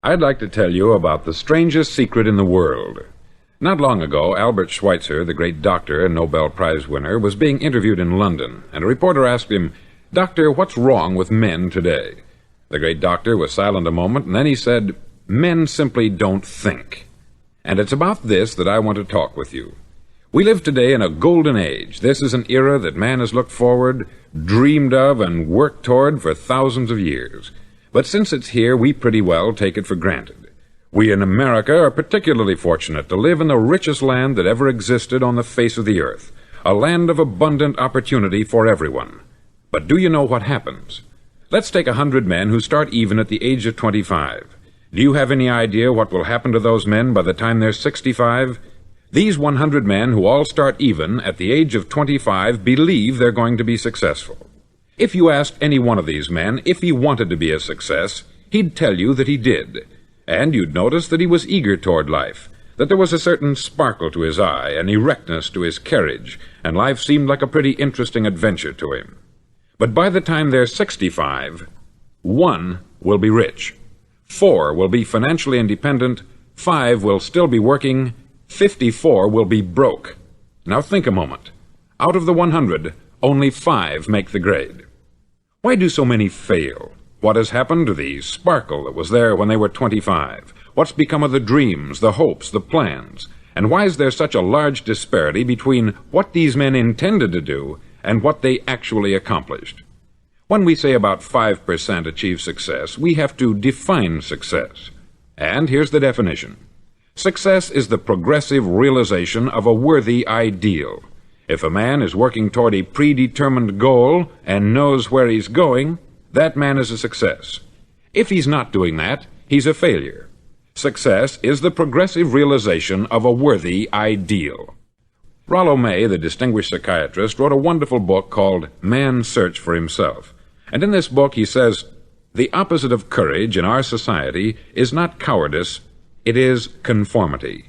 I'd like to tell you about the strangest secret in the world. Not long ago, Albert Schweitzer, the great doctor and Nobel Prize winner, was being interviewed in London, and a reporter asked him, "Doctor, what's wrong with men today?" The great doctor was silent a moment, and then he said, "Men simply don't think." And it's about this that I want to talk with you. We live today in a golden age. This is an era that man has looked forward, dreamed of, and worked toward for thousands of years. But since it's here, we pretty well take it for granted. We in America are particularly fortunate to live in the richest land that ever existed on the face of the earth, a land of abundant opportunity for everyone. But do you know what happens? Let's take 100 men who start even at the age of 25. Do you have any idea what will happen to those men by the time they're 65? These 100 men who all start even at the age of 25 believe they're going to be successful. If you asked any one of these men if he wanted to be a success, he'd tell you that he did. And you'd notice that he was eager toward life, that there was a certain sparkle to his eye, an erectness to his carriage, and life seemed like a pretty interesting adventure to him. But by the time they're 65, 1 will be rich, 4 will be financially independent, 5 will still be working, 54 will be broke. Now think a moment. Out of the 100, only 5 make the grade. Why do so many fail? What has happened to the sparkle that was there when they were 25? What's become of the dreams, the hopes, the plans? And why is there such a large disparity between what these men intended to do and what they actually accomplished? When we say about 5% achieve success, we have to define success. And here's the definition. Success is the progressive realization of a worthy ideal. If a man is working toward a predetermined goal and knows where he's going, that man is a success. If he's not doing that, he's a failure. Success is the progressive realization of a worthy ideal. Rollo May, the distinguished psychiatrist, wrote a wonderful book called Man's Search for Himself. And in this book he says, "The opposite of courage in our society is not cowardice, it is conformity."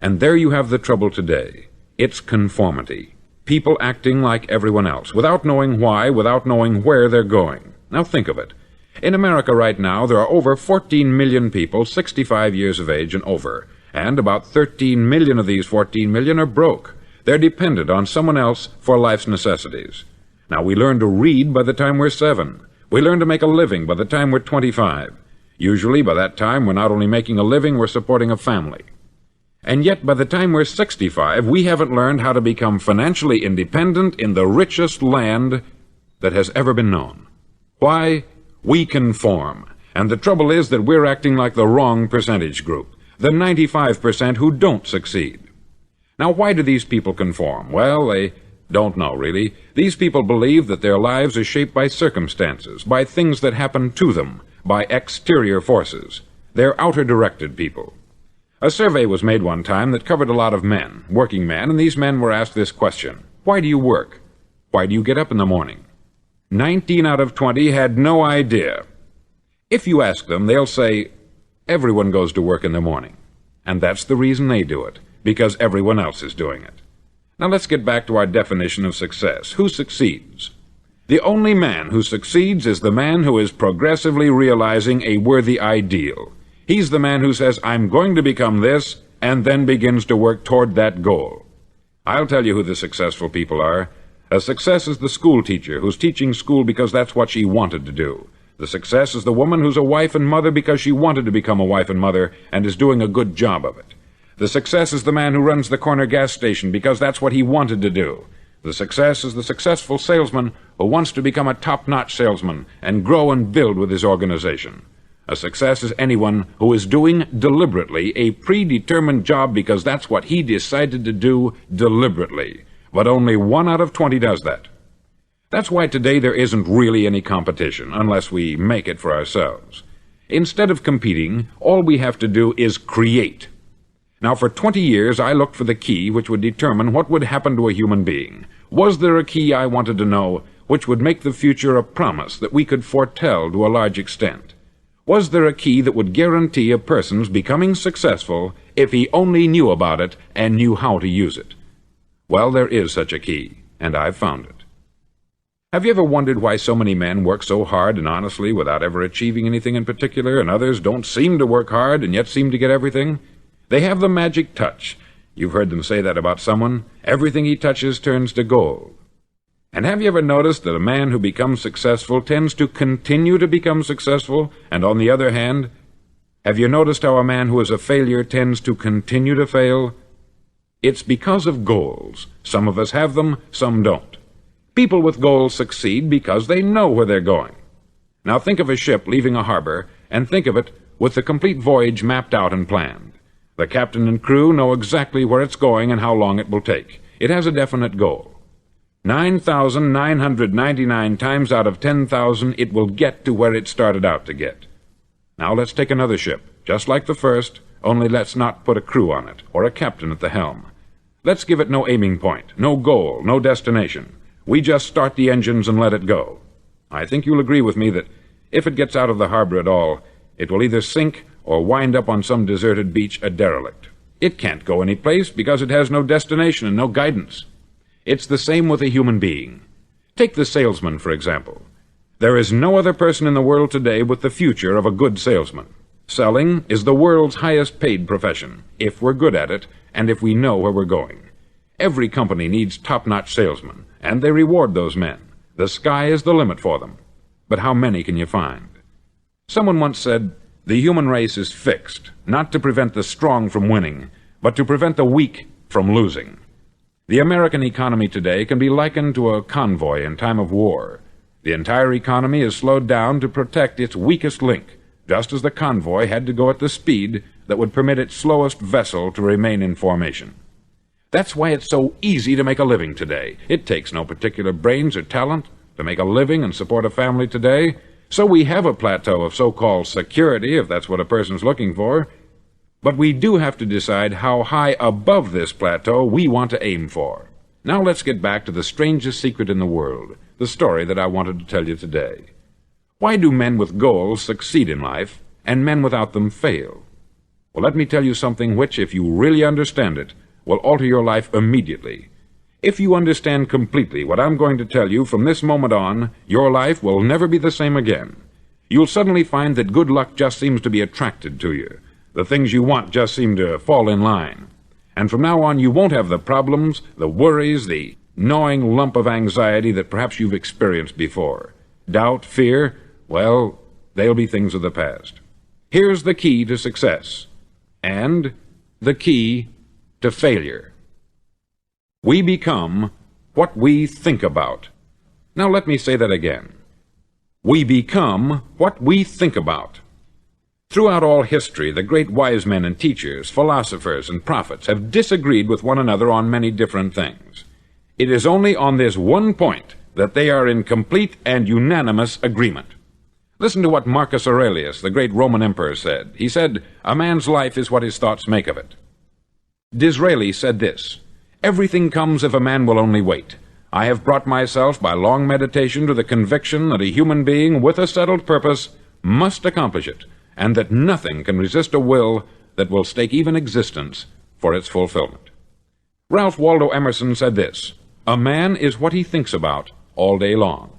And there you have the trouble today. It's conformity. People acting like everyone else, without knowing why, without knowing where they're going. Now think of it. In America right now, there are over 14 million people 65 years of age and over, and about 13 million of these 14 million are broke. They're dependent on someone else for life's necessities. Now, we learn to read by the time we're 7. We learn to make a living by the time we're 25. Usually, by that time, we're not only making a living, we're supporting a family. And yet, by the time we're 65, we haven't learned how to become financially independent in the richest land that has ever been known. Why? We conform. And the trouble is that we're acting like the wrong percentage group, the 95% who don't succeed. Now, why do these people conform? Well, they don't know, really. These people believe that their lives are shaped by circumstances, by things that happen to them, by exterior forces. They're outer-directed people. A survey was made one time that covered a lot of men, working men, and these men were asked this question: why do you work? Why do you get up in the morning? 19 out of 20 had no idea. If you ask them, they'll say, everyone goes to work in the morning. And that's the reason they do it, because everyone else is doing it. Now let's get back to our definition of success. Who succeeds? The only man who succeeds is the man who is progressively realizing a worthy ideal. He's the man who says, I'm going to become this, and then begins to work toward that goal. I'll tell you who the successful people are. A success is the school teacher who's teaching school because that's what she wanted to do. The success is the woman who's a wife and mother because she wanted to become a wife and mother and is doing a good job of it. The success is the man who runs the corner gas station because that's what he wanted to do. The success is the successful salesman who wants to become a top-notch salesman and grow and build with his organization. A success is anyone who is doing deliberately a predetermined job because that's what he decided to do deliberately. But only 1 out of 20 does that. That's why today there isn't really any competition, unless we make it for ourselves. Instead of competing, all we have to do is create. Now, for 20 years, I looked for the key which would determine what would happen to a human being. Was there a key, I wanted to know, which would make the future a promise that we could foretell to a large extent? Was there a key that would guarantee a person's becoming successful if he only knew about it and knew how to use it? Well, there is such a key, and I've found it. Have you ever wondered why so many men work so hard and honestly without ever achieving anything in particular, and others don't seem to work hard and yet seem to get everything? They have the magic touch. You've heard them say that about someone. Everything he touches turns to gold. And have you ever noticed that a man who becomes successful tends to continue to become successful, and on the other hand, have you noticed how a man who is a failure tends to continue to fail? It's because of goals. Some of us have them, some don't. People with goals succeed because they know where they're going. Now think of a ship leaving a harbor, and think of it with the complete voyage mapped out and planned. The captain and crew know exactly where it's going and how long it will take. It has a definite goal. 9,999 times out of 10,000 it will get to where it started out to get. Now let's take another ship, just like the first, only let's not put a crew on it, or a captain at the helm. Let's give it no aiming point, no goal, no destination. We just start the engines and let it go. I think you'll agree with me that if it gets out of the harbor at all, it will either sink or wind up on some deserted beach a derelict. It can't go any place because it has no destination and no guidance. It's the same with a human being. Take the salesman, for example. There is no other person in the world today with the future of a good salesman. Selling is the world's highest paid profession, if we're good at it and if we know where we're going. Every company needs top-notch salesmen, and they reward those men. The sky is the limit for them. But how many can you find? Someone once said, the human race is fixed, not to prevent the strong from winning, but to prevent the weak from losing. The American economy today can be likened to a convoy in time of war. The entire economy is slowed down to protect its weakest link, just as the convoy had to go at the speed that would permit its slowest vessel to remain in formation. That's why it's so easy to make a living today. It takes no particular brains or talent to make a living and support a family today. So we have a plateau of so-called security, if that's what a person's looking for. But we do have to decide how high above this plateau we want to aim for. Now let's get back to the strangest secret in the world, the story that I wanted to tell you today. Why do men with goals succeed in life, and men without them fail? Well, let me tell you something which, if you really understand it, will alter your life immediately. If you understand completely what I'm going to tell you from this moment on, your life will never be the same again. You'll suddenly find that good luck just seems to be attracted to you. The things you want just seem to fall in line. And from now on, you won't have the problems, the worries, the gnawing lump of anxiety that perhaps you've experienced before. Doubt, fear, well, they'll be things of the past. Here's the key to success, and the key to failure. We become what we think about. Now let me say that again. We become what we think about. Throughout all history, the great wise men and teachers, philosophers and prophets have disagreed with one another on many different things. It is only on this one point that they are in complete and unanimous agreement. Listen to what Marcus Aurelius, the great Roman emperor, said. He said, "A man's life is what his thoughts make of it." Disraeli said this, "Everything comes if a man will only wait. I have brought myself by long meditation to the conviction that a human being with a settled purpose must accomplish it, and that nothing can resist a will that will stake even existence for its fulfillment." Ralph Waldo Emerson said this, "A man is what he thinks about all day long."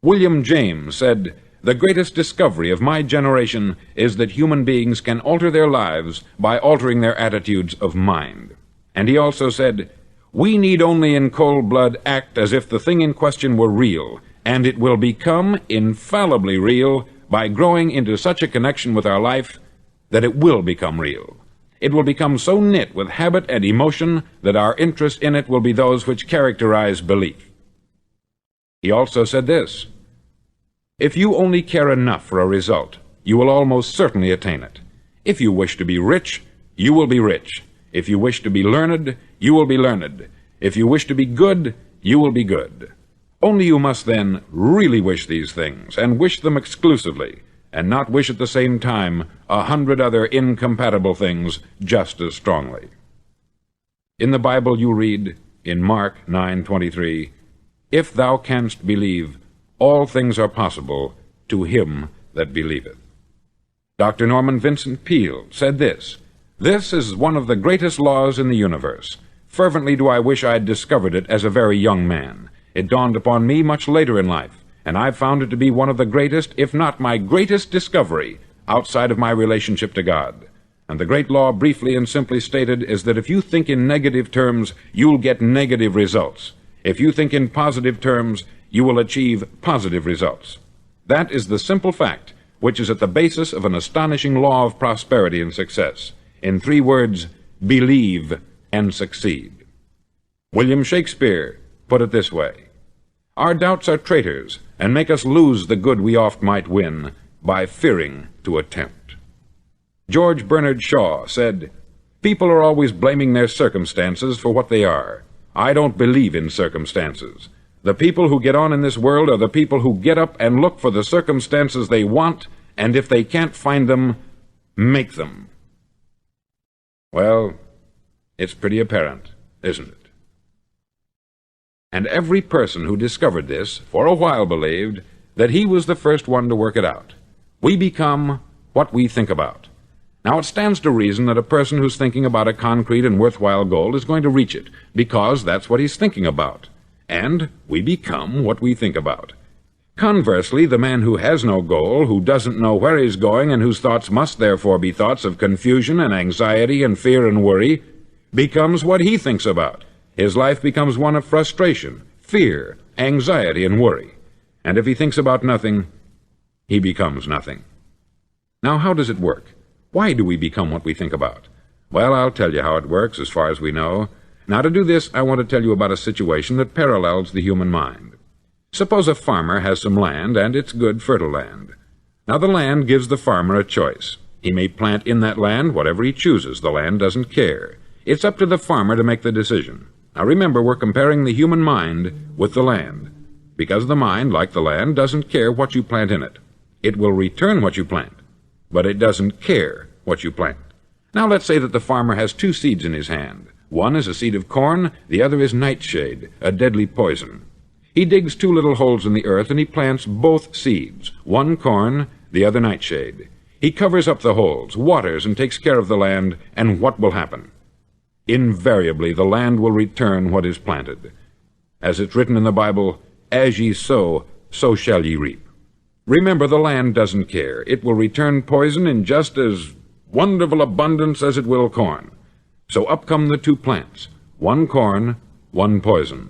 William James said, "The greatest discovery of my generation is that human beings can alter their lives by altering their attitudes of mind." And he also said, "We need only in cold blood act as if the thing in question were real, and it will become infallibly real by growing into such a connection with our life that it will become real. It will become so knit with habit and emotion that our interest in it will be those which characterize belief." He also said this, "If you only care enough for a result, you will almost certainly attain it. If you wish to be rich, you will be rich. If you wish to be learned, you will be learned. If you wish to be good, you will be good. Only you must then really wish these things, and wish them exclusively, and not wish at the same time 100 other incompatible things just as strongly." In the Bible you read, in Mark 9:23, "If thou canst believe, all things are possible to him that believeth." Dr. Norman Vincent Peale said this, "This is one of the greatest laws in the universe. Fervently do I wish I had discovered it as a very young man. It dawned upon me much later in life, and I've found it to be one of the greatest, if not my greatest discovery, outside of my relationship to God. And the great law, briefly and simply stated, is that if you think in negative terms, you'll get negative results. If you think in positive terms, you will achieve positive results. That is the simple fact which is at the basis of an astonishing law of prosperity and success. In 3 words, believe and succeed. William Shakespeare put it this way: "Our doubts are traitors, and make us lose the good we oft might win, by fearing to attempt." George Bernard Shaw said, "People are always blaming their circumstances for what they are. I don't believe in circumstances. The people who get on in this world are the people who get up and look for the circumstances they want, and if they can't find them, make them." Well, it's pretty apparent, isn't it? And every person who discovered this for a while believed that he was the first one to work it out. We become what we think about. Now, it stands to reason that a person who's thinking about a concrete and worthwhile goal is going to reach it, because that's what he's thinking about. And we become what we think about. Conversely, the man who has no goal, who doesn't know where he's going, and whose thoughts must therefore be thoughts of confusion and anxiety and fear and worry, becomes what he thinks about. His life becomes one of frustration, fear, anxiety, and worry. And if he thinks about nothing, he becomes nothing. Now, how does it work? Why do we become what we think about? Well, I'll tell you how it works as far as we know. Now, to do this, I want to tell you about a situation that parallels the human mind. Suppose a farmer has some land, and it's good, fertile land. Now, the land gives the farmer a choice. He may plant in that land whatever he chooses. The land doesn't care. It's up to the farmer to make the decision. Now, remember, we're comparing the human mind with the land, because the mind, like the land, doesn't care what you plant in it. It will return what you plant, but it doesn't care what you plant. Now, let's say that the farmer has 2 seeds in his hand. One is a seed of corn, the other is nightshade, a deadly poison. He digs 2 little holes in the earth, and he plants both seeds, one corn, the other nightshade. He covers up the holes, waters, and takes care of the land, and what will happen? Invariably, the land will return what is planted. As it's written in the Bible, "As ye sow, so shall ye reap." Remember, the land doesn't care. It will return poison in just as wonderful abundance as it will corn. So up come the 2 plants, one corn, one poison.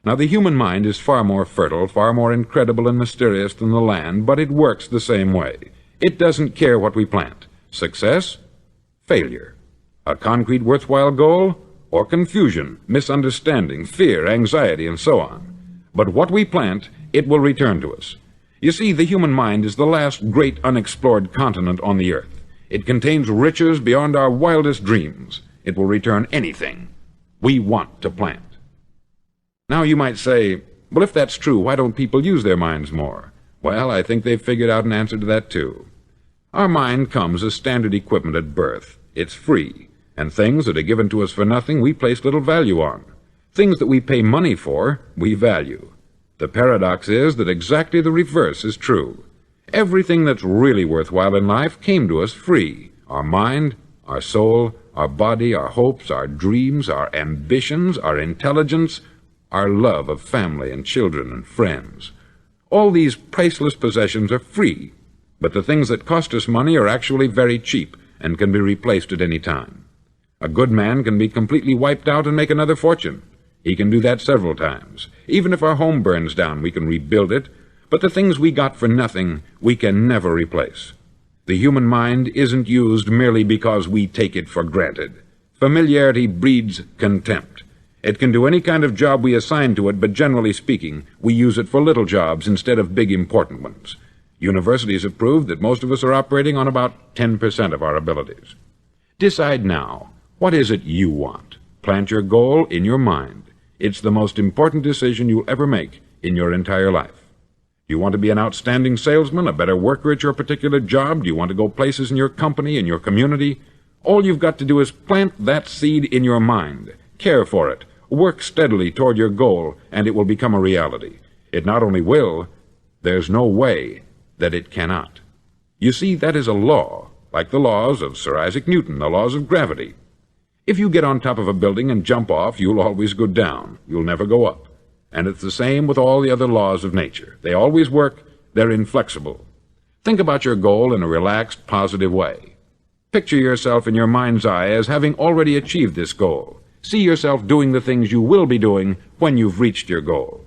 Now, the human mind is far more fertile, far more incredible and mysterious than the land, but it works the same way. It doesn't care what we plant. Success, failure. A concrete, worthwhile goal, or confusion, misunderstanding, fear, anxiety, and so on. But what we plant, it will return to us. You see, the human mind is the last great unexplored continent on the earth. It contains riches beyond our wildest dreams. It will return anything we want to plant. Now, you might say, well, if that's true, why don't people use their minds more? Well, I think they've figured out an answer to that, too. Our mind comes as standard equipment at birth. It's free, and things that are given to us for nothing we place little value on. Things that we pay money for, we value. The paradox is that exactly the reverse is true. Everything that's really worthwhile in life came to us free. Our mind, our soul, our body, our hopes, our dreams, our ambitions, our intelligence, our love of family and children and friends. All these priceless possessions are free, but the things that cost us money are actually very cheap and can be replaced at any time. A good man can be completely wiped out and make another fortune. He can do that several times. Even if our home burns down, we can rebuild it, but the things we got for nothing, we can never replace. The human mind isn't used merely because we take it for granted. Familiarity breeds contempt. It can do any kind of job we assign to it, but generally speaking, we use it for little jobs instead of big, important ones. Universities have proved that most of us are operating on about 10% of our abilities. Decide now, what is it you want? Plant your goal in your mind. It's the most important decision you'll ever make in your entire life. Do you want to be an outstanding salesman, a better worker at your particular job? Do you want to go places in your company, in your community? All you've got to do is plant that seed in your mind. Care for it. Work steadily toward your goal, and it will become a reality. It not only will, there's no way that it cannot. You see, that is a law, like the laws of Sir Isaac Newton, the laws of gravity. If you get on top of a building and jump off, you'll always go down. You'll never go up. And it's the same with all the other laws of nature. They always work. They're inflexible. Think about your goal in a relaxed, positive way. Picture yourself in your mind's eye as having already achieved this goal. See yourself doing the things you will be doing when you've reached your goal.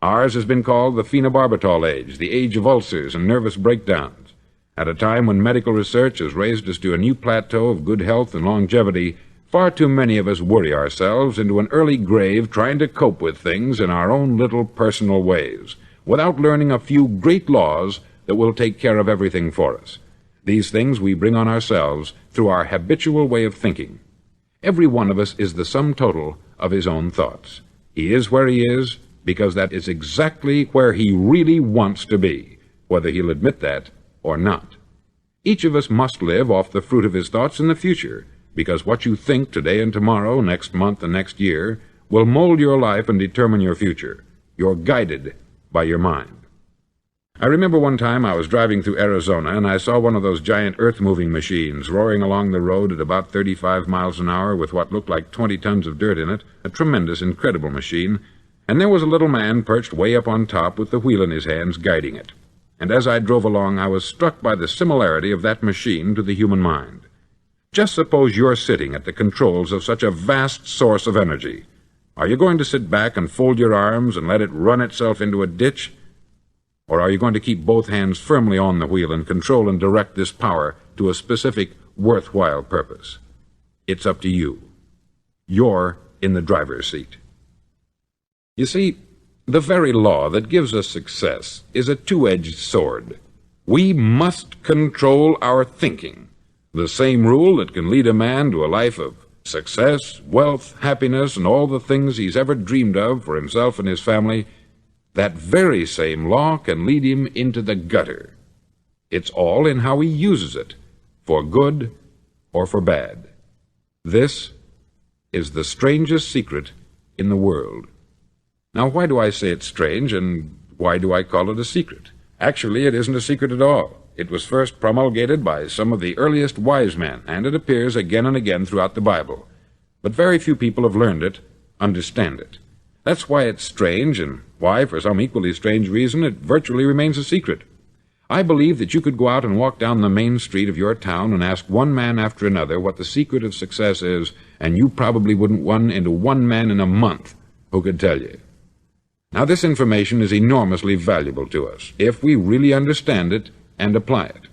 Ours has been called the phenobarbital age, the age of ulcers and nervous breakdowns. At a time when medical research has raised us to a new plateau of good health and longevity, far too many of us worry ourselves into an early grave trying to cope with things in our own little personal ways, without learning a few great laws that will take care of everything for us. These things we bring on ourselves through our habitual way of thinking. Every one of us is the sum total of his own thoughts. He is where he is because that is exactly where he really wants to be, whether he'll admit that or not. Each of us must live off the fruit of his thoughts in the future, because what you think today and tomorrow, next month and next year, will mold your life and determine your future. You're guided by your mind. I remember one time I was driving through Arizona, and I saw one of those giant earth-moving machines roaring along the road at about 35 miles an hour with what looked like 20 tons of dirt in it, a tremendous, incredible machine, and there was a little man perched way up on top with the wheel in his hands guiding it. And as I drove along, I was struck by the similarity of that machine to the human mind. Just suppose you're sitting at the controls of such a vast source of energy. Are you going to sit back and fold your arms and let it run itself into a ditch? Or are you going to keep both hands firmly on the wheel and control and direct this power to a specific, worthwhile purpose? It's up to you. You're in the driver's seat. You see, the very law that gives us success is a two-edged sword. We must control our thinking. The same rule that can lead a man to a life of success, wealth, happiness, and all the things he's ever dreamed of for himself and his family, that very same law can lead him into the gutter. It's all in how he uses it, for good or for bad. This is the strangest secret in the world. Now, why do I say it's strange, and why do I call it a secret? Actually, it isn't a secret at all. It was first promulgated by some of the earliest wise men, and it appears again and again throughout the Bible. But very few people have learned it, understand it. That's why it's strange, and why, for some equally strange reason, it virtually remains a secret. I believe that you could go out and walk down the main street of your town and ask one man after another what the secret of success is, and you probably wouldn't run into one man in a month who could tell you. Now, this information is enormously valuable to us, if we really understand it and apply it.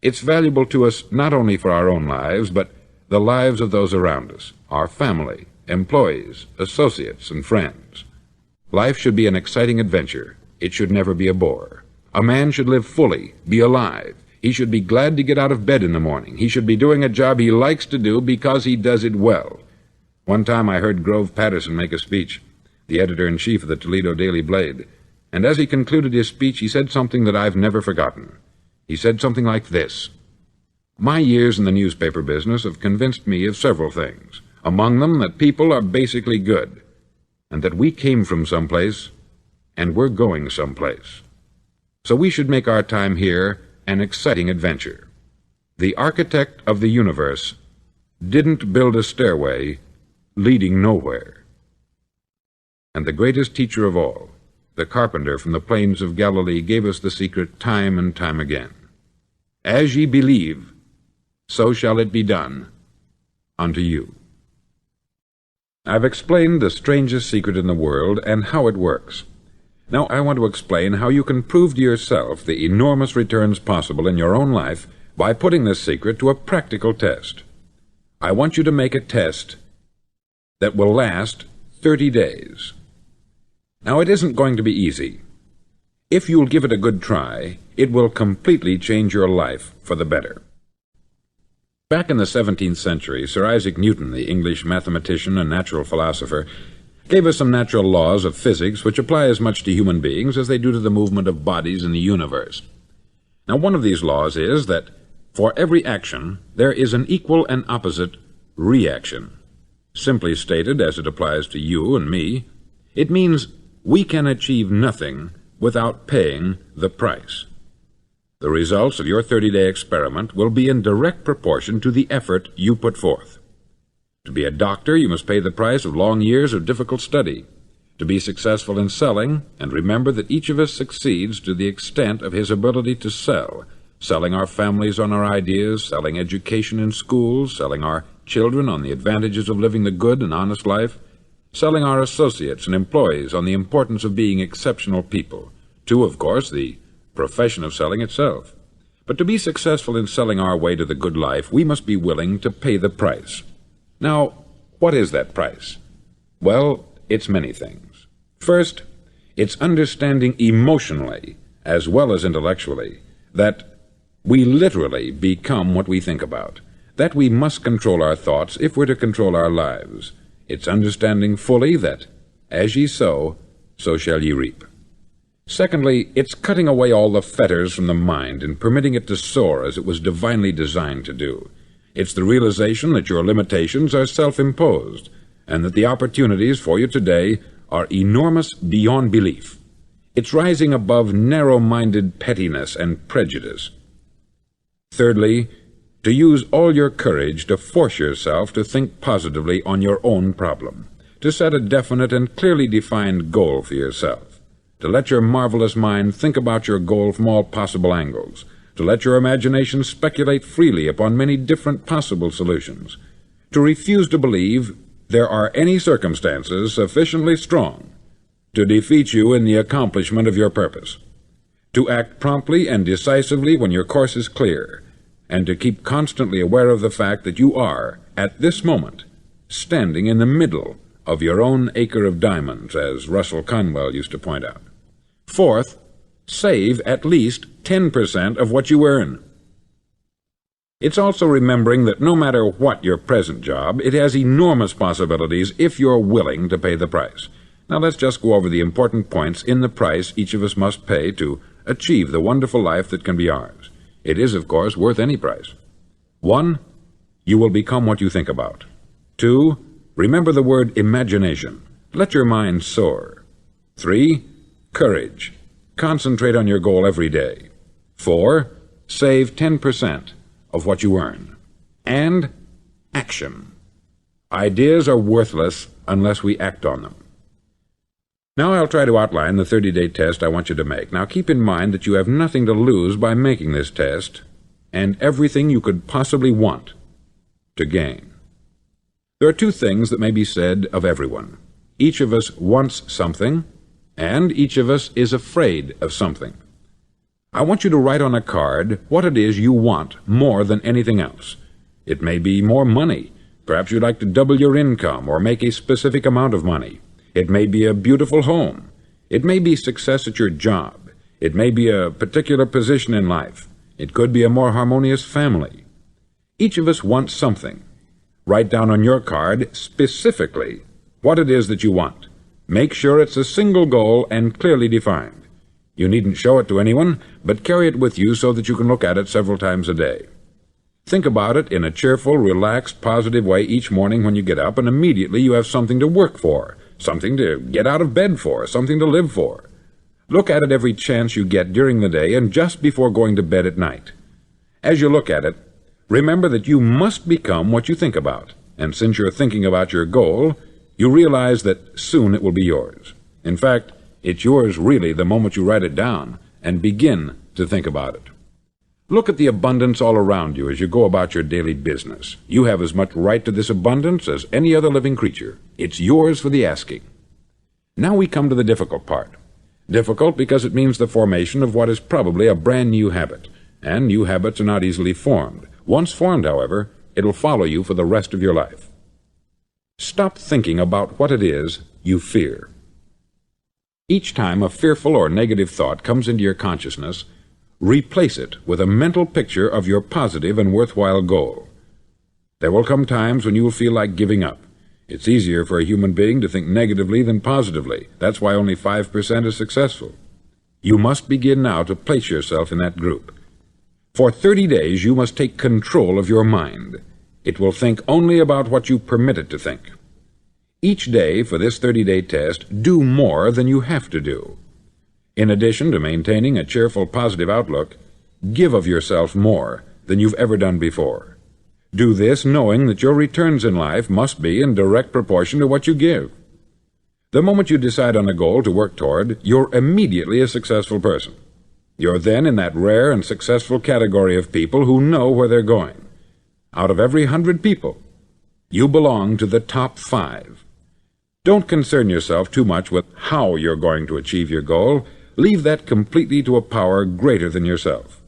It's valuable to us not only for our own lives, but the lives of those around us, our family, employees, associates, and friends. Life should be an exciting adventure. It should never be a bore. A man should live fully, be alive. He should be glad to get out of bed in the morning. He should be doing a job he likes to do because he does it well. One time I heard Grove Patterson make a speech, the editor-in-chief of the Toledo Daily Blade, and as he concluded his speech, he said something that I've never forgotten. He said something like this: "My years in the newspaper business have convinced me of several things, among them that people are basically good, and that we came from someplace, and we're going someplace. So we should make our time here an exciting adventure. The architect of the universe didn't build a stairway leading nowhere." And the greatest teacher of all, the carpenter from the plains of Galilee, gave us the secret time and time again. "As ye believe, so shall it be done unto you." I've explained the strangest secret in the world and how it works. Now I want to explain how you can prove to yourself the enormous returns possible in your own life by putting this secret to a practical test. I want you to make a test that will last 30 days. Now, it isn't going to be easy. If you'll give it a good try, it will completely change your life for the better. Back in the 17th century, Sir Isaac Newton, the English mathematician and natural philosopher, gave us some natural laws of physics which apply as much to human beings as they do to the movement of bodies in the universe. Now, one of these laws is that for every action, there is an equal and opposite reaction. Simply stated, as it applies to you and me, it means we can achieve nothing without paying the price. The results of your 30-day experiment will be in direct proportion to the effort you put forth. To be a doctor, you must pay the price of long years of difficult study. to be successful in selling, and remember that each of us succeeds to the extent of his ability to sell, selling our families on our ideas, selling education in schools, selling our children on the advantages of living the good and honest life, selling our associates and employees on the importance of being exceptional people, to, of course, the profession of selling itself. But to be successful in selling our way to the good life, we must be willing to pay the price. Now, what is that price? Well, it's many things. First, it's understanding emotionally, as well as intellectually, that we literally become what we think about, that we must control our thoughts if we're to control our lives. It's understanding fully that, as ye sow, so shall ye reap. Secondly, it's cutting away all the fetters from the mind and permitting it to soar as it was divinely designed to do. It's the realization that your limitations are self-imposed, and that the opportunities for you today are enormous beyond belief. It's rising above narrow-minded pettiness and prejudice. Thirdly, to use all your courage to force yourself to think positively on your own problem, to set a definite and clearly defined goal for yourself, to let your marvelous mind think about your goal from all possible angles, to let your imagination speculate freely upon many different possible solutions, to refuse to believe there are any circumstances sufficiently strong to defeat you in the accomplishment of your purpose, to act promptly and decisively when your course is clear, and to keep constantly aware of the fact that you are, at this moment, standing in the middle of your own acre of diamonds, as Russell Conwell used to point out. Fourth, save at least 10% of what you earn. It's also remembering that no matter what your present job, it has enormous possibilities if you're willing to pay the price. Now let's just go over the important points in the price each of us must pay to achieve the wonderful life that can be ours. It is, of course, worth any price. 1. You will become what you think about. 2. Remember the word imagination. Let your mind soar. 3. Courage. Concentrate on your goal every day. 4. Save 10% of what you earn. And action. Ideas are worthless unless we act on them. Now I'll try to outline the 30-day test I want you to make. Now keep in mind that you have nothing to lose by making this test, and everything you could possibly want to gain. There are two things that may be said of everyone. Each of us wants something, and each of us is afraid of something. I want you to write on a card what it is you want more than anything else. It may be more money. Perhaps you'd like to double your income or make a specific amount of money. It may be a beautiful home. It may be success at your job. It may be a particular position in life. It could be a more harmonious family. Each of us wants something. Write down on your card specifically what it is that you want. Make sure it's a single goal and clearly defined. You needn't show it to anyone, but carry it with you so that you can look at it several times a day. Think about it in a cheerful, relaxed, positive way each morning when you get up, and immediately you have something to work for, something to get out of bed for, something to live for. Look at it every chance you get during the day and just before going to bed at night. As you look at it, remember that you must become what you think about, and since you're thinking about your goal, you realize that soon it will be yours. In fact, it's yours really the moment you write it down and begin to think about it. Look at the abundance all around you as you go about your daily business. You have as much right to this abundance as any other living creature. It's yours for the asking. Now we come to the difficult part. Difficult because it means the formation of what is probably a brand new habit, and new habits are not easily formed. Once formed, however, it'll follow you for the rest of your life. Stop thinking about what it is you fear. Each time a fearful or negative thought comes into your consciousness, replace it with a mental picture of your positive and worthwhile goal. There will come times when you will feel like giving up. It's easier for a human being to think negatively than positively. That's why only 5% is successful. You must begin now to place yourself in that group. For 30 days you must take control of your mind. It will think only about what you permit it to think. Each day for this 30-day test, do more than you have to do. In addition to maintaining a cheerful, positive outlook, give of yourself more than you've ever done before. Do this knowing that your returns in life must be in direct proportion to what you give. The moment you decide on a goal to work toward, you're immediately a successful person. You're then in that rare and successful category of people who know where they're going. Out of every 100 people, you belong to the top 5. Don't concern yourself too much with how you're going to achieve your goal. Leave that completely to a power greater than yourself.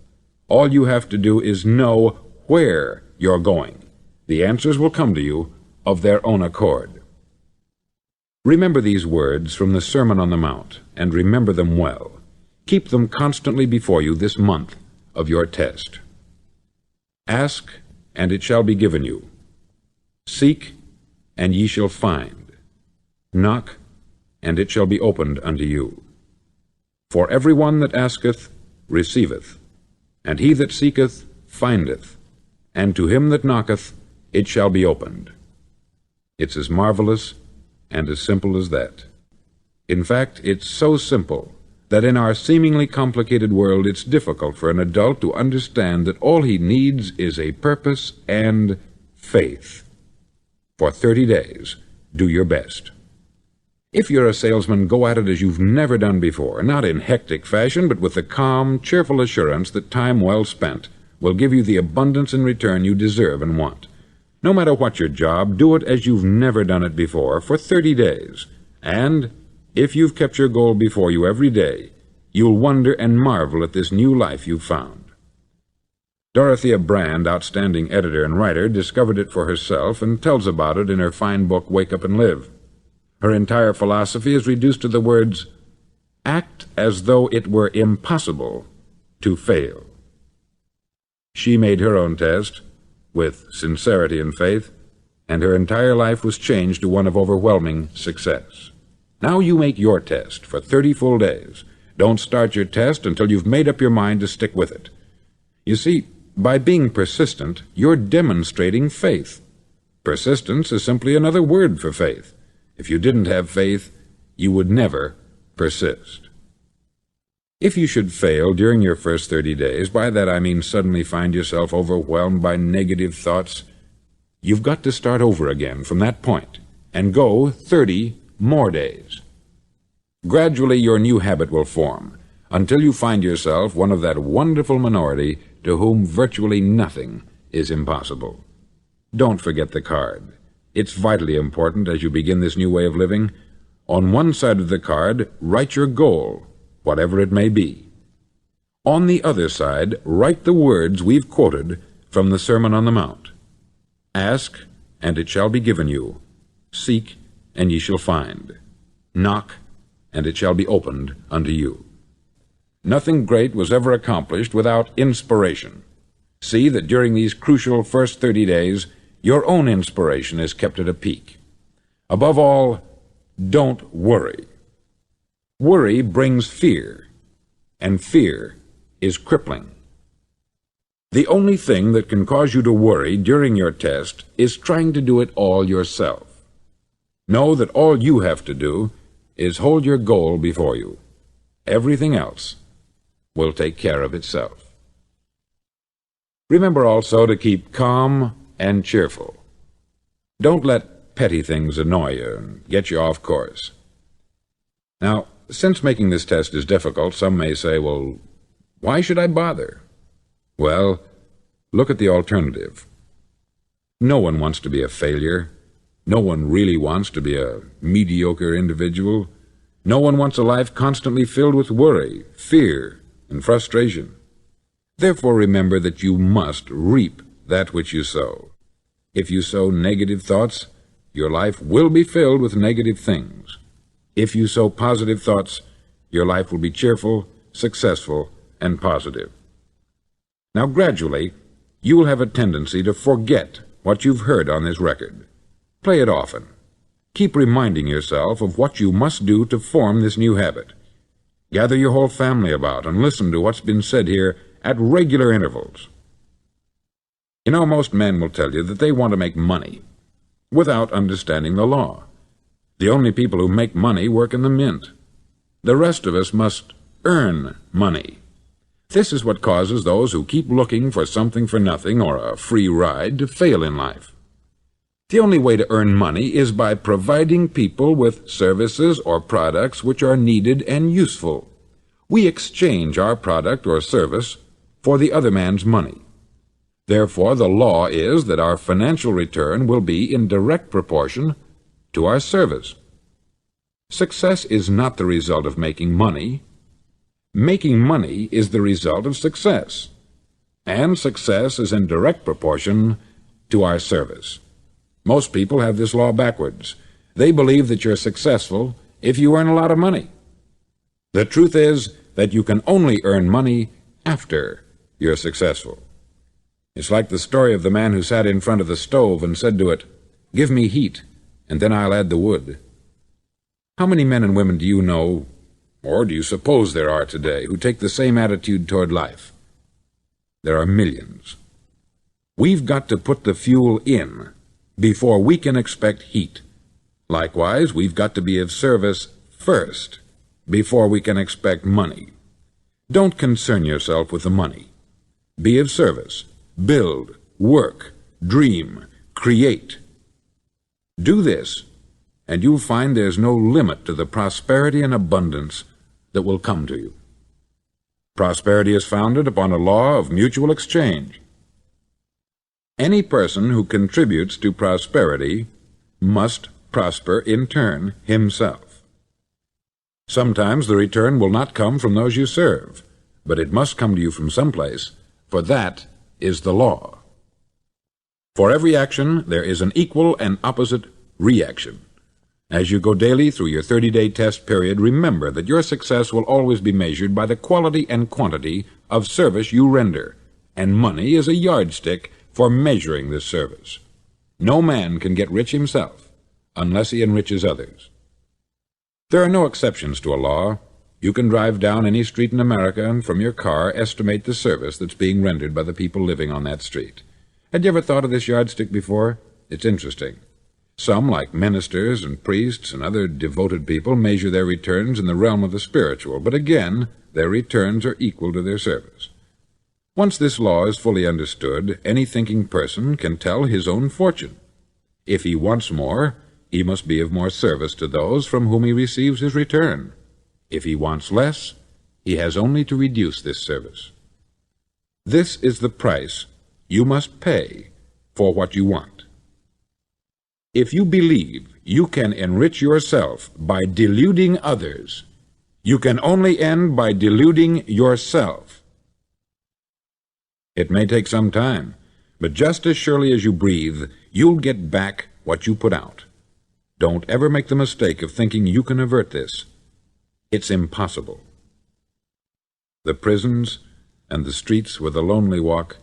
All you have to do is know where you're going. The answers will come to you of their own accord. Remember these words from the Sermon on the Mount, and remember them well. Keep them constantly before you this month of your test. Ask, and it shall be given you. Seek, and ye shall find. Knock, and it shall be opened unto you. For every one that asketh receiveth, and he that seeketh findeth, and to him that knocketh it shall be opened. It's as marvelous and as simple as that. In fact, it's so simple that in our seemingly complicated world it's difficult for an adult to understand that all he needs is a purpose and faith. For 30 days, do your best. If you're a salesman, go at it as you've never done before, not in hectic fashion, but with the calm, cheerful assurance that time well spent will give you the abundance in return you deserve and want. No matter what your job, do it as you've never done it before for 30 days, and if you've kept your goal before you every day, you'll wonder and marvel at this new life you've found. Dorothea Brand, outstanding editor and writer, discovered it for herself and tells about it in her fine book, Wake Up and Live. Her entire philosophy is reduced to the words, act as though it were impossible to fail. She made her own test with sincerity and faith, and her entire life was changed to one of overwhelming success. Now you make your test for 30 full days. Don't start your test until you've made up your mind to stick with it. You see, by being persistent, you're demonstrating faith. Persistence is simply another word for faith. If you didn't have faith, you would never persist. If you should fail during your first 30 days, by that I mean suddenly find yourself overwhelmed by negative thoughts, you've got to start over again from that point and go 30 more days. Gradually your new habit will form until you find yourself one of that wonderful minority to whom virtually nothing is impossible. Don't forget the card. It's vitally important as you begin this new way of living. On one side of the card, write your goal, whatever it may be. On the other side, write the words we've quoted from the Sermon on the Mount. Ask, and it shall be given you. Seek, and ye shall find. Knock, and it shall be opened unto you. Nothing great was ever accomplished without inspiration. See that during these crucial first 30 days, your own inspiration is kept at a peak. Above all, don't worry. Worry brings fear, and fear is crippling. The only thing that can cause you to worry during your test is trying to do it all yourself. Know that all you have to do is hold your goal before you. Everything else will take care of itself. Remember also to keep calm and cheerful. Don't let petty things annoy you and get you off course. Now, since making this test is difficult, some may say, well, why should I bother? Well, look at the alternative. No one wants to be a failure. No one really wants to be a mediocre individual. No one wants a life constantly filled with worry, fear, and frustration. Therefore, remember that you must reap that which you sow. If you sow negative thoughts, your life will be filled with negative things. If you sow positive thoughts, your life will be cheerful, successful, and positive. Now, gradually, you will have a tendency to forget what you've heard on this record. Play it often. Keep reminding yourself of what you must do to form this new habit. Gather your whole family about and listen to what's been said here at regular intervals. You know, most men will tell you that they want to make money without understanding the law. The only people who make money work in the mint. The rest of us must earn money. This is what causes those who keep looking for something for nothing or a free ride to fail in life. The only way to earn money is by providing people with services or products which are needed and useful. We exchange our product or service for the other man's money. Therefore, the law is that our financial return will be in direct proportion to our service. Success is not the result of making money. Making money is the result of success, and success is in direct proportion to our service. Most people have this law backwards. They believe that you're successful if you earn a lot of money. The truth is that you can only earn money after you're successful. It's like the story of the man who sat in front of the stove and said to it, "Give me heat, and then I'll add the wood." How many men and women do you know, or do you suppose there are today, who take the same attitude toward life? There are millions. We've got to put the fuel in before we can expect heat. Likewise, we've got to be of service first before we can expect money. Don't concern yourself with the money. Be of service. Build, work, dream, create. Do this, and you'll find there's no limit to the prosperity and abundance that will come to you. Prosperity is founded upon a law of mutual exchange. Any person who contributes to prosperity must prosper in turn himself. Sometimes the return will not come from those you serve, but it must come to you from someplace, for that is the law. For every action, there is an equal and opposite reaction. As you go daily through your 30-day test period, remember that your success will always be measured by the quality and quantity of service you render, and money is a yardstick for measuring this service. No man can get rich himself unless he enriches others. There are no exceptions to a law. You can drive down any street in America and from your car estimate the service that's being rendered by the people living on that street. Had you ever thought of this yardstick before? It's interesting. Some, like ministers and priests and other devoted people, measure their returns in the realm of the spiritual, but again, their returns are equal to their service. Once this law is fully understood, any thinking person can tell his own fortune. If he wants more, he must be of more service to those from whom he receives his return. If he wants less, he has only to reduce this service. This is the price you must pay for what you want. If you believe you can enrich yourself by deluding others, you can only end by deluding yourself. It may take some time, but just as surely as you breathe, you'll get back what you put out. Don't ever make the mistake of thinking you can avert this. It's impossible. The prisons and the streets where the lonely walk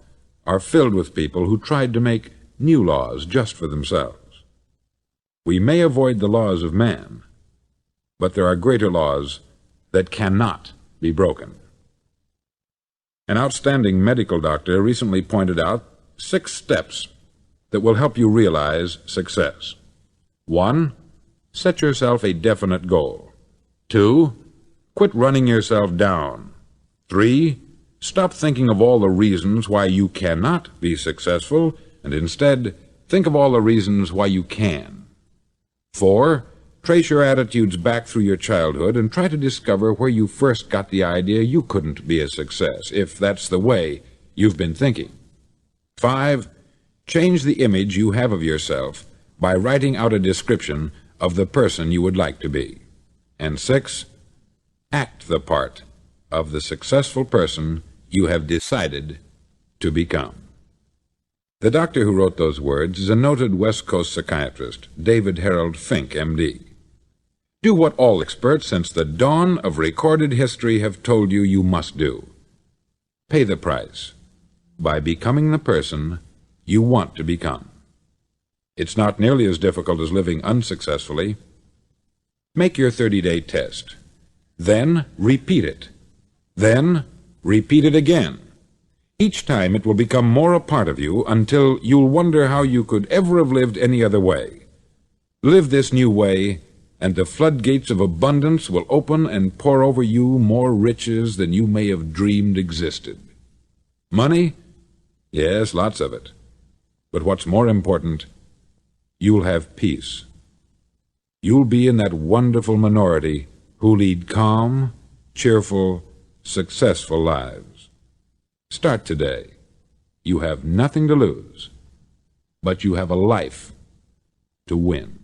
are filled with people who tried to make new laws just for themselves. We may avoid the laws of man, but there are greater laws that cannot be broken. An outstanding medical doctor recently pointed out 6 steps that will help you realize success. 1. Set yourself a definite goal. 2. Quit running yourself down. 3. Stop thinking of all the reasons why you cannot be successful, and instead think of all the reasons why you can. 4. Trace your attitudes back through your childhood and try to discover where you first got the idea you couldn't be a success, if that's the way you've been thinking. 5. Change the image you have of yourself by writing out a description of the person you would like to be. And 6. Act the part of the successful person you have decided to become. The doctor who wrote those words is a noted West Coast psychiatrist, David Harold Fink, M.D. Do what all experts since the dawn of recorded history have told you you must do. Pay the price by becoming the person you want to become. It's not nearly as difficult as living unsuccessfully. Make your 30-day test. Then repeat it. Then repeat it again. Each time it will become more a part of you until you'll wonder how you could ever have lived any other way. Live this new way, and the floodgates of abundance will open and pour over you more riches than you may have dreamed existed. Money? Yes, lots of it. But what's more important, you'll have peace. You'll be in that wonderful minority who lead calm, cheerful, successful lives. Start today. You have nothing to lose, but you have a life to win.